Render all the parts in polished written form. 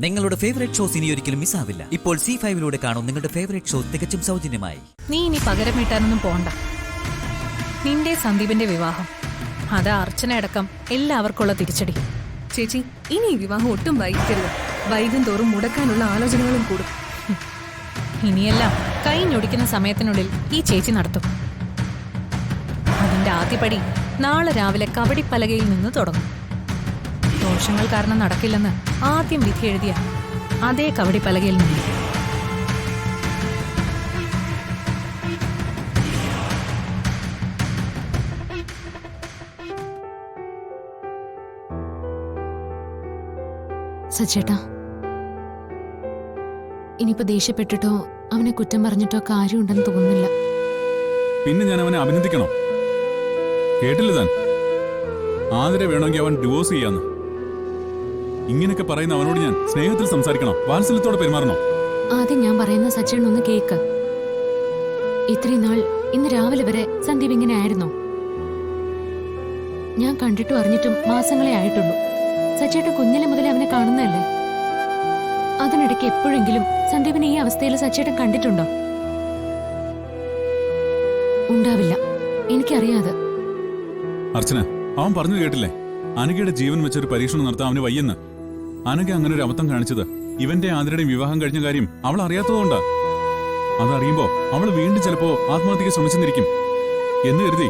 നിങ്ങളുടെ favourite shows ഇനി ഒരിക്കലും മിസ്സാവില്ല. ഇപ്പോൾ C5 കാണും നിങ്ങളുടെ ഫേവറേറ്റ് ഷോ തികച്ചും സൗജന്യമായി. നീ ഇനി പകരം വീട്ടാനൊന്നും പോണ്ട. നിന്റെ സന്ദീപിന്റെ വിവാഹം അത് അർച്ചനയടക്കം എല്ലാവർക്കുള്ള തിരിച്ചടി. ചേച്ചി, ഇനി ഈ വിവാഹം ഒട്ടും വൈകിക്കരുത്. വൈകും തോറും മുടക്കാനുള്ള ആലോചനകളും കൂടും. ഇനിയെല്ലാം കൈഞ്ഞൊടിക്കുന്ന സമയത്തിനുള്ളിൽ ഈ ചേച്ചി നടത്തും. അതിന്റെ ആദ്യപടി നാളെ രാവിലെ കബഡിപ്പലകയിൽ നിന്ന് തുടങ്ങും. ദോഷങ്ങൾ കാരണം നടക്കില്ലെന്ന് ആദ്യം വിധി എഴുതിയ അതേ കബഡിപ്പലകയിൽ നിന്ന്. സച്ചേട്ടാ, ഇനിയിപ്പോ ദേഷ്യപ്പെട്ടിട്ടോ അവനെ കുറ്റം പറഞ്ഞിട്ടോ കാര്യമുണ്ടെന്ന് തോന്നുന്നില്ല. പിന്നെ ഞാൻ അവനെ അഭിനന്ദിക്കണോ? കേട്ടില്ല താൻ? ആതിരെ വേണമെങ്കിൽ അവൻ ഡിവോഴ്സ് ചെയ്യാന്ന്. ഇങ്ങനെയൊക്കെ പറയുന്ന അവനോട് ഞാൻ സ്നേഹത്തിൽ സംസാരിക്കണോ, വാത്സല്യത്തോടെ പെരുമാറണോ? ആദ്യം ഞാൻ പറയുന്ന സച്ചേട്ടൻ ഒന്ന് കേക്ക്. ഇത്രയും നാൾ ഇന്ന് രാവിലെ വരെ സന്ദീപ് ഇങ്ങനെ ആയിരുന്നോ? ഞാൻ കണ്ടിട്ടും അറിഞ്ഞിട്ടും മാസങ്ങളെ ആയിട്ടുള്ളൂ. സച്ചേട്ടൻ കുഞ്ഞിലെ മുതലേ അവനെ കാണുന്നതല്ലേ. അതിനിടയ്ക്ക് എപ്പോഴെങ്കിലും സന്ദീപിനെ ഈ അവസ്ഥയിൽ സച്ചേട്ടൻ കണ്ടിട്ടുണ്ടോ? ഉണ്ടാവില്ല, എനിക്കറിയാതെ. അർച്ചന, അവൻ പറഞ്ഞു കേട്ടില്ലേ, അനഘയുടെ ജീവൻ വെച്ചൊരു പരീക്ഷണം നടത്താൻ അവന് വയ്യെന്ന്. അനഘ അങ്ങനെ ഒരു അബദ്ധം കാണിച്ചത് ഇവന്റെ ആതിരയുടെയും വിവാഹം കഴിഞ്ഞ കാര്യം അവൾ അറിയാത്തതുകൊണ്ടാ. അതറിയുമ്പോ അവൾ വീണ്ടും ചിലപ്പോ ആത്മഹത്യക്ക് ശ്രമിച്ചെന്നിരിക്കും എന്ന് കരുതി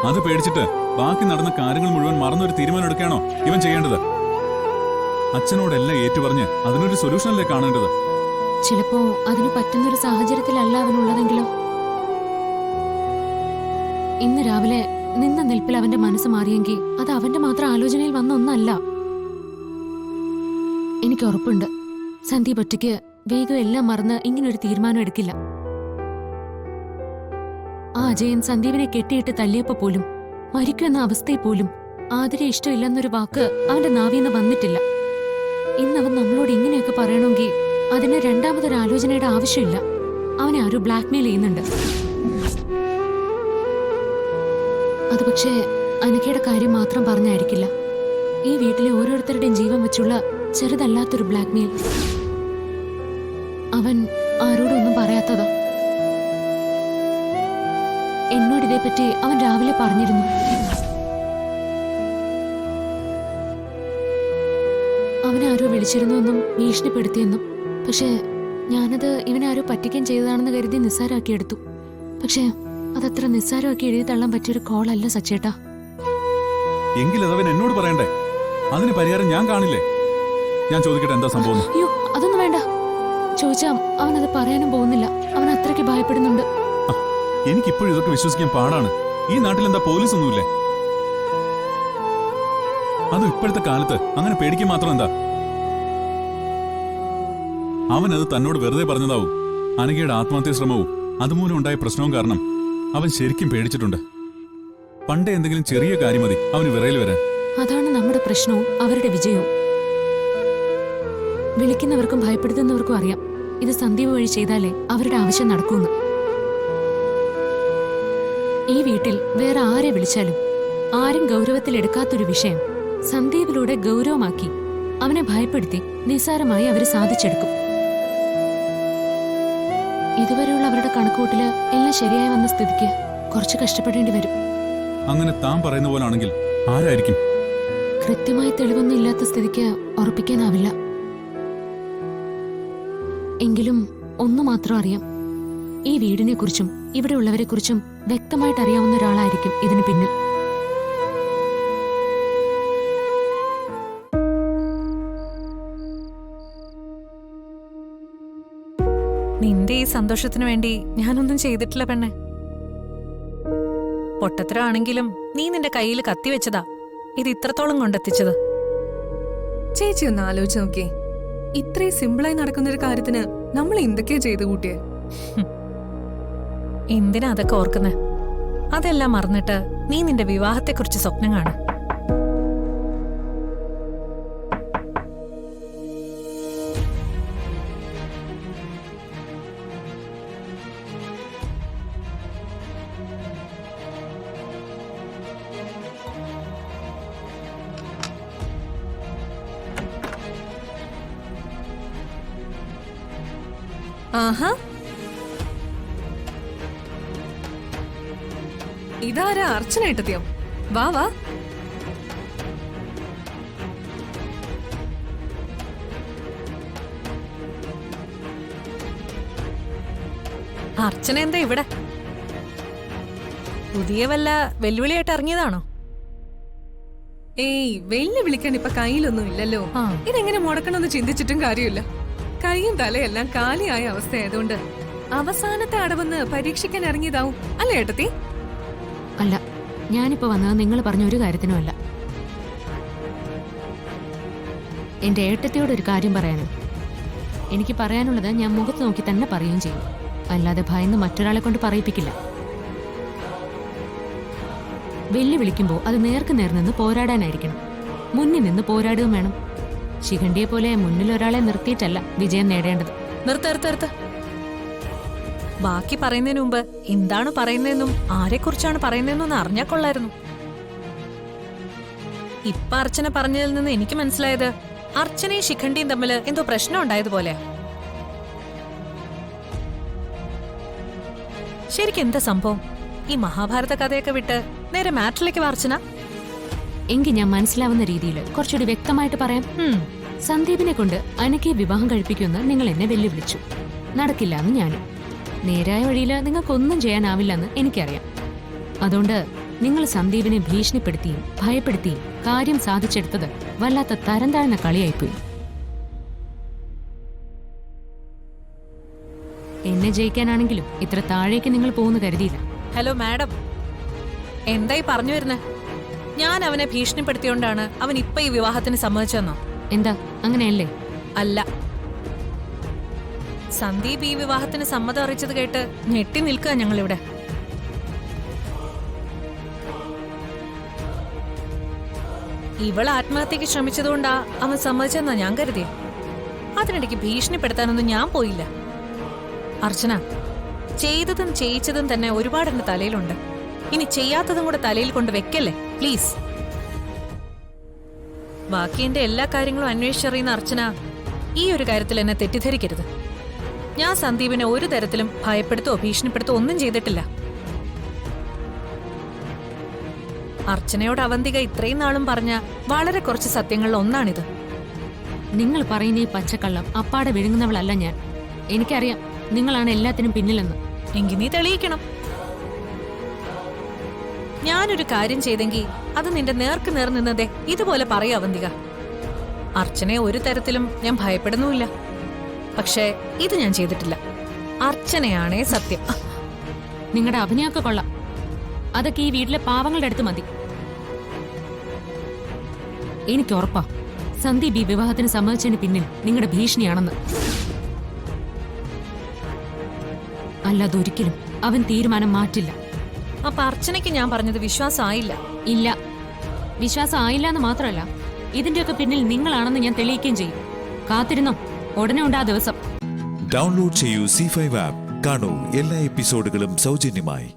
അത് പേടിച്ചിട്ട് ബാക്കി നടന്ന കാര്യങ്ങൾ മുഴുവൻ മറന്നൊരു തീരുമാനം എടുക്കുകയാണോ ഇവൻ ചെയ്യേണ്ടത്? അച്ഛനോടെല്ലാം ഏറ്റുപറഞ്ഞ് അതിനൊരു സൊല്യൂഷനല്ലേ കാണേണ്ടത്? ചിലപ്പോ അതിന് പറ്റുന്നൊരു സാഹചര്യത്തിലല്ല അവനുള്ളതെങ്കിലോ? ഇന്ന് രാവിലെ നിന്ന നിൽപ്പിൽ അവന്റെ മനസ്സ് മാറിയെങ്കിൽ അത് അവന്റെ മാത്രം ആലോചനയിൽ വന്ന ഒന്നല്ല. എനിക്ക് ഉറപ്പുണ്ട്, സന്ദീപ് ഒറ്റയ്ക്ക് വേഗം എല്ലാം മറന്ന് ഇങ്ങനൊരു തീരുമാനം എടുക്കില്ല. ആ അജയൻ സന്ദീപിനെ കെട്ടിയിട്ട് തല്ലിയപ്പോ പോലും, മരിക്കുമെന്ന അവസ്ഥയിൽ പോലും ആതിരെ ഇഷ്ടമില്ലെന്നൊരു വാക്ക് അവന്റെ നാവിന്ന് വന്നിട്ടില്ല. ഇന്നവൻ നമ്മളോട് ഇങ്ങനെയൊക്കെ പറയണമെങ്കിൽ അതിന് രണ്ടാമതൊരു ആലോചനയുടെ ആവശ്യമില്ല. അവനെ ആരോ ബ്ലാക്ക്മെയിൽ ചെയ്യുന്നുണ്ട്. അത് പക്ഷേ അനഘയുടെ കാര്യം മാത്രം പറഞ്ഞായിരിക്കില്ല. ഈ വീട്ടിലെ ഓരോരുത്തരുടെയും ജീവൻ വെച്ചുള്ള ചെറുതല്ലാത്തൊരു ബ്ലാക്ക്മെയിൽ. അവൻ ആരോടൊന്നും പറയാത്തതാ. എന്നോട് ഇതേപ്പറ്റി അവൻ രാവിലെ പറഞ്ഞിരുന്നു. അവനെ ആരോ വിളിച്ചിരുന്നുവെന്നും ഭീഷണിപ്പെടുത്തിയെന്നും. പക്ഷേ ഞാനത് ഇവനാരോ പറ്റിക്കാൻ ചെയ്തതാണെന്ന് കരുതി നിസ്സാരമാക്കിയെടുത്തു. പക്ഷേ അതത്ര നിസ്സാരമാക്കി എഴുതി തള്ളാൻ പറ്റിയൊരു കോളല്ല സച്ചേട്ടാ. എങ്കിലതവൻ എന്നോട് പറയണ്ടേ? അതിന് പരിഹാരം ഞാൻ കാണില്ലേ? ഞാൻ ചോദിക്കട്ടെ, എന്താ സംഭവം? അയ്യോ, അതൊന്നും വേണ്ട. ചോദിച്ചാ അവനത് പറയാനും പോകുന്നില്ല. അവൻ അത്രയ്ക്ക് ഭയപ്പെടുന്നുണ്ട്. എനിക്കിപ്പോഴും ഇതൊക്കെ വിശ്വസിക്കാൻ പാടാണ്. ഈ നാട്ടിൽ എന്താ പോലീസ് ഒന്നുമില്ലേ? അത് ഇപ്പോഴത്തെ കാലത്ത് അങ്ങനെ പേടിക്കാൻ മാത്രം എന്താ? അവനത് തന്നോട് വെറുതെ പറഞ്ഞതാവും. അനഘയുടെ ആത്മഹത്യാ ശ്രമവും അതുമൂലം ഉണ്ടായ പ്രശ്നവും കാരണം അവൻ ശരിക്കും പേടിച്ചിട്ടുണ്ട്. പണ്ടേ എന്തെങ്കിലും ചെറിയ കാര്യം മതി അവന് വിറയിൽ വരാൻ. അതാണ് നമ്മുടെ പ്രശ്നവും അവരുടെ വിജയവും. വിളിക്കുന്നവർക്കും ഭയപ്പെടുത്തുന്നവർക്കും അറിയാം ഇത് സന്ദീപ് വഴി ചെയ്താലേ അവരുടെ ആവശ്യം നടക്കൂന്ന്. ഈ വീട്ടിൽ വേറെ ആരെ വിളിച്ചാലും ആരും ഗൗരവത്തിലെടുക്കാത്തൊരു വിഷയം സന്ദീപിലൂടെ ഗൗരവമാക്കി അവനെ ഭയപ്പെടുത്തി നിസ്സാരമായി അവര് സാധിച്ചെടുക്കും. ഇതുവരെയുള്ള അവരുടെ കണക്കൂട്ടില് എല്ലാം ശരിയായി വന്ന സ്ഥിതിക്ക് കുറച്ച് കഷ്ടപ്പെടേണ്ടി വരും. അങ്ങനെ താൻ പറയുന്ന പോലാണെങ്കിൽ ആരായിരിക്കും? കൃത്യമായി തെളിവൊന്നും ഇല്ലാത്ത സ്ഥിതിക്ക് ഉറപ്പിക്കാനാവില്ല. എങ്കിലും ഒന്നു മാത്രം അറിയാം, ഈ വീടിനെ കുറിച്ചും ഇവിടെ ഉള്ളവരെ കുറിച്ചും വ്യക്തമായിട്ട് അറിയാവുന്ന ഒരാളായിരിക്കും ഇതിന് പിന്നിൽ. നിന്റെ ഈ സന്തോഷത്തിനു വേണ്ടി ഞാനൊന്നും ചെയ്തിട്ടില്ല പെണ്ണെ. പൊട്ടത്തരാണെങ്കിലും നീ നിന്റെ കയ്യിൽ കത്തിവെച്ചതാ ഇത് ഇത്രത്തോളം കൊണ്ടെത്തിച്ചത്. ചേച്ചി ഒന്ന് ആലോചിച്ച് നോക്കിയേ, ഇത്രയും സിമ്പിളായി നടക്കുന്നൊരു കാര്യത്തിന് നമ്മൾ എന്തൊക്കെയാ ചെയ്തു കൂട്ടിയേ? എന്തിനാ അതൊക്കെ ഓർക്കുന്നെ? അതെല്ലാം മറന്നിട്ട് നീ നിന്റെ വിവാഹത്തെക്കുറിച്ച് സ്വപ്നം കാണും. ആഹാ, ഇതാരാ? അർച്ചന ഏട്ടത്തിയോ? വാ വാ. അർച്ചന എന്താ ഇവിടെ? പുതിയ വല്ല വെല്ലുവിളിയായിട്ട് ഇറങ്ങിയതാണോ? ഏയ്, വെല്ലു വിളിക്കാൻ ഇപ്പൊ കയ്യിലൊന്നും ഇല്ലല്ലോ. ആ. ഇതെങ്ങനെ മുടക്കണമെന്ന് ചിന്തിച്ചിട്ടും കാര്യമില്ല. കൈയും തലയെല്ലാം കാലിയായ അവസ്ഥയായതുകൊണ്ട് അവസാനത്തെ അടവെന്ന് പരീക്ഷിക്കാൻ ഇറങ്ങിയതാവും അല്ലേ ഏട്ടത്തി? അല്ല, ഞാനിപ്പോ വന്നത് നിങ്ങൾ പറഞ്ഞ ഒരു കാര്യത്തിനും അല്ല. എന്റെ ഏട്ടത്തിയോട് ഒരു കാര്യം പറയാനും. എനിക്ക് പറയാനുള്ളത് ഞാൻ മുഖത്ത് നോക്കി തന്നെ പറയുകയും ചെയ്യും. അല്ലാതെ ഭയന്ന് മറ്റൊരാളെ കൊണ്ട് പറയിപ്പിക്കില്ല. വെല്ലുവിളിക്കുമ്പോൾ അത് നേർക്ക് നേർ നിന്ന് പോരാടാനായിരിക്കണം. മുന്നിൽ നിന്ന് പോരാടുകയും വേണം. ശിഖണ്ഡിയെ പോലെ മുന്നിൽ ഒരാളെ നിർത്തിയിട്ടല്ല വിജയം നേടേണ്ടത്. നിർത്ത്. ബാക്കി പറയുന്നതിന് മുമ്പ് എന്താണ് പറയുന്നതെന്നും ആരെക്കുറിച്ചാണ് പറയുന്നതെന്നും അറിഞ്ഞാൽ കൊള്ളായിരുന്നു. ഇപ്പൊ അർച്ചന പറഞ്ഞതിൽ നിന്ന് എനിക്ക് മനസ്സിലായത് അർച്ചനയും ശിഖണ്ഡിയും തമ്മിൽ എന്തോ പ്രശ്നം ഉണ്ടായതുപോലെ. ശരിക്കും എന്താ സംഭവം? ഈ മഹാഭാരത കഥയൊക്കെ വിട്ട് നേരെ മാറ്ററിലേക്ക് അർച്ചന. എങ്കിൽ ഞാൻ മനസ്സിലാവുന്ന രീതിയിൽ കുറച്ചുകൂടി വ്യക്തമായിട്ട് പറയാം. സന്ദീപിനെ കൊണ്ട് അനഘയെ വിവാഹം കഴിപ്പിക്കുമെന്ന് നിങ്ങൾ എന്നെ വെല്ലുവിളിച്ചു. നടക്കില്ല എന്ന് ഞാനും. നേരായ വഴിയിൽ നിങ്ങൾക്കൊന്നും ചെയ്യാനാവില്ലെന്ന് എനിക്കറിയാം. അതുകൊണ്ട് നിങ്ങൾ സന്ദീപിനെ ഭീഷണിപ്പെടുത്തിയും ഭയപ്പെടുത്തിയും കാര്യം സാധിച്ചെടുത്തത് വല്ലാത്ത തരം താഴ്ന്ന കളിയായിപ്പോയി. എന്നെ ജയിക്കാനാണെങ്കിലും ഇത്ര താഴേക്ക് നിങ്ങൾ പോകുന്നു കരുതിയില്ല. ഹലോ മാഡം, എന്തായി പറഞ്ഞു വരുന്നേ? ഞാൻ അവനെ ഭീഷണിപ്പെടുത്തിയോണ്ടാണ് അവൻ ഇപ്പൊ ഈ വിവാഹത്തിന് സമ്മതിച്ചെന്നോ? എന്താ അങ്ങനെയല്ലേ? അല്ല, സന്ദീപ് ഈ വിവാഹത്തിന് സമ്മതം അറിയിച്ചത് കേട്ട് ഞെട്ടി നിൽക്കുക ഞങ്ങളിവിടെ. ഇവൾ ആത്മഹത്യക്ക് ശ്രമിച്ചതുകൊണ്ടാ അവൻ സമ്മതിച്ചെന്നാ ഞാൻ കരുതിയ. അതിനിടയ്ക്ക് ഭീഷണിപ്പെടുത്താനൊന്നും ഞാൻ പോയില്ല. അർച്ചന, ചെയ്തതും ചെയ്യിച്ചതും തന്നെ ഒരുപാട് എന്റെ തലയിലുണ്ട്. ഇനി ചെയ്യാത്തതും കൂടെ തലയിൽ കൊണ്ട് വെക്കല്ലേ പ്ലീസ്. ബാക്കി എന്റെ എല്ലാ കാര്യങ്ങളും അന്വേഷിച്ചറിയുന്ന അർച്ചന ഈ ഒരു കാര്യത്തിൽ എന്നെ തെറ്റിദ്ധരിക്കരുത്. ഞാൻ സന്ദീപിനെ ഒരു തരത്തിലും ഭയപ്പെടുത്തോ ഭീഷണിപ്പെടുത്തോ ഒന്നും ചെയ്തിട്ടില്ല. അർച്ചനയോട് അവന്തിക ഇത്രയും നാളും പറഞ്ഞ വളരെ കുറച്ച് സത്യങ്ങളിൽ ഒന്നാണിത്. നിങ്ങൾ പറയുന്ന ഈ പച്ചക്കള്ളം അപ്പാടെ വിഴുങ്ങുന്നവളല്ല ഞാൻ. എനിക്കറിയാം നിങ്ങളാണ് എല്ലാത്തിനും പിന്നിലെന്ന്. എങ്കിൽ നീ തെളിയിക്കണം. ഞാനൊരു കാര്യം ചെയ്തെങ്കിൽ അത് നിന്റെ നേർക്ക് നേർ നിന്നതേ ഇതുപോലെ പറയൂ അവന്തിക. അർച്ചനയെ ഒരു തരത്തിലും ഞാൻ ഭയപ്പെടുന്നുമില്ല. പക്ഷേ ഇത് ഞാൻ ചെയ്തിട്ടില്ല. അർച്ചനയാണേ സത്യം. നിങ്ങളുടെ അഭിനയമൊക്കെ കൊള്ളാം. അതൊക്കെ ഈ വീട്ടിലെ പാവങ്ങളുടെ അടുത്ത് മതി. എനിക്ക് ഉറപ്പാ സന്ദീപ് ഈ വിവാഹത്തിന് സമ്മതിച്ചതിന് പിന്നിൽ നിങ്ങളുടെ ഭീഷണിയാണെന്ന്. അല്ലാതെ ഒരിക്കലും അവൻ തീരുമാനം മാറ്റില്ല. അപ്പൊ അർച്ചനയ്ക്ക് ഞാൻ പറഞ്ഞത് വിശ്വാസമായില്ല? ഇല്ല, വിശ്വാസം ആയില്ല എന്ന് മാത്രമല്ല, ഇതിന്റെയൊക്കെ പിന്നിൽ നിങ്ങളാണെന്ന് ഞാൻ തെളിയിക്കുകയും ചെയ്യും. കാത്തിരുന്നോ, ഉടനെ ഉണ്ട് ആ ദിവസം. ഡൗൺലോഡ് ചെയ്യൂ C5 ആപ്പ്. കാണൂ എല്ലാ എപ്പിസോഡുകളും സൗജന്യമായി.